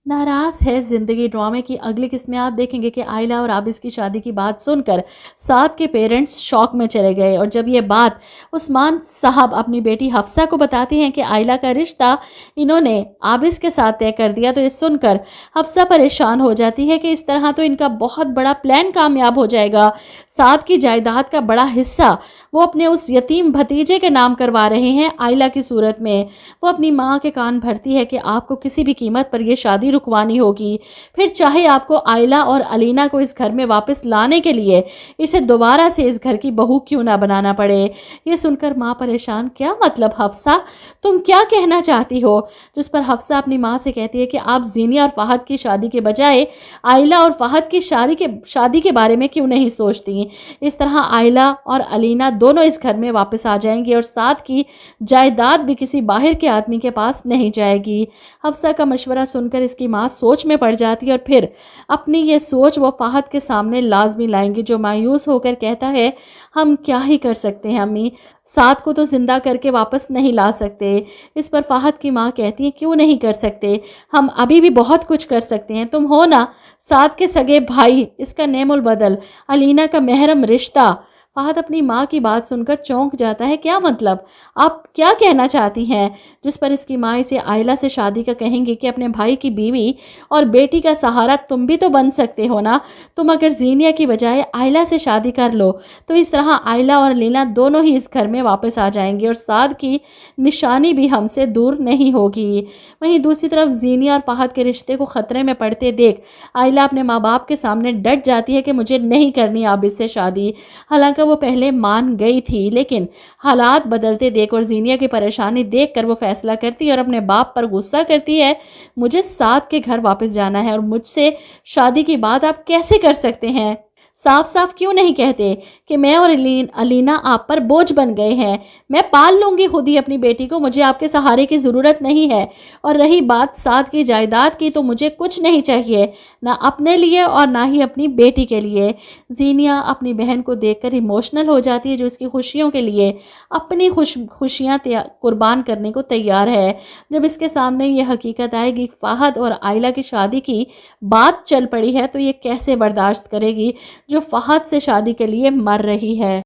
नाराज है जिंदगी ड्रामे की अगली किस्त में आप देखेंगे कि आयला और आबिस की शादी की बात सुनकर साद के पेरेंट्स शॉक में चले गए। और जब ये बात उस्मान साहब अपनी बेटी हफ्सा को बताती हैं कि आयला का रिश्ता इन्होंने आबिस के साथ तय कर दिया, तो ये सुनकर हफ्सा परेशान हो जाती है कि इस तरह तो इनका बहुत बड़ा प्लान कामयाब हो जाएगा। साद की जायदाद का बड़ा हिस्सा वो अपने उस यतीम भतीजे के नाम करवा रहे हैं आयला की सूरत में। वो अपनी माँ के कान भरती है कि आपको किसी भी कीमत पर यह शादी रुकवानी होगी, फिर चाहे आपको आयला और अलीना को इस घर में वापस लाने के लिए इसे दोबारा से इस घर की बहू क्यों ना बनाना पड़े। ये सुनकर माँ परेशान, क्या मतलब हफ्सा, तुम क्या कहना चाहती हो? जिस पर हफ्सा अपनी माँ से कहती है कि आप जीनिया और फहद की शादी के बजाय आयला और फहद की शादी के बारे में क्यों नहीं सोचती। इस तरह आयला और अलीना दोनों इस घर में वापस आ जाएंगे और साथ की जायदाद भी किसी बाहर के आदमी के पास नहीं जाएगी। हफ्सा का मशवरा सुनकर इसकी माँ सोच में पड़ जाती है और फिर अपनी ये सोच वो फहद के सामने लाजमी लाएंगी, जो मायूस होकर कहता है, हम क्या ही कर सकते हैं अम्मी, साद को तो जिंदा करके वापस नहीं ला सकते। इस पर फहद की माँ कहती है, क्यों नहीं कर सकते, हम अभी भी बहुत कुछ कर सकते हैं, तुम हो ना साद के सगे भाई, इसका नेमुल बदल अलीना का महरम रिश्ता। फहद अपनी माँ की बात सुनकर चौंक जाता है, क्या मतलब, आप क्या कहना चाहती हैं? जिस पर इसकी माँ इसे आयला से शादी का कहेंगी कि अपने भाई की बीवी और बेटी का सहारा तुम भी तो बन सकते हो ना, तुम अगर जीनिया की बजाय आयला से शादी कर लो तो इस तरह आयला और लीना दोनों ही इस घर में वापस आ जाएंगे और साद की निशानी भी हमसे दूर नहीं होगी। वहीं दूसरी तरफ जीनिया और फहद के रिश्ते को खतरे में पड़ते देख आयला अपने माँ बाप के सामने डट जाती है कि मुझे नहीं करनी आबिद से शादी। हालांकि वो पहले मान गई थी, लेकिन हालात बदलते देख और जीनिया की परेशानी देखकर वो फैसला करती है और अपने बाप पर गुस्सा करती है, मुझे साद के घर वापस जाना है और मुझसे शादी की बात आप कैसे कर सकते हैं? साफ साफ क्यों नहीं कहते कि मैं और अलीना आप पर बोझ बन गए हैं, मैं पाल लूंगी खुद ही अपनी बेटी को, मुझे आपके सहारे की ज़रूरत नहीं है। और रही बात साद की जायदाद की, तो मुझे कुछ नहीं चाहिए, ना अपने लिए और ना ही अपनी बेटी के लिए। जीनिया अपनी बहन को देखकर इमोशनल हो जाती है, जो उसकी खुशियों के लिए अपनी खुशियाँ कुर्बान करने को तैयार है। जब इसके सामने ये हकीकत आएगी फहद और आयला की शादी की बात चल पड़ी है, तो ये कैसे बर्दाश्त करेगी जो फहद से शादी के लिए मर रही है।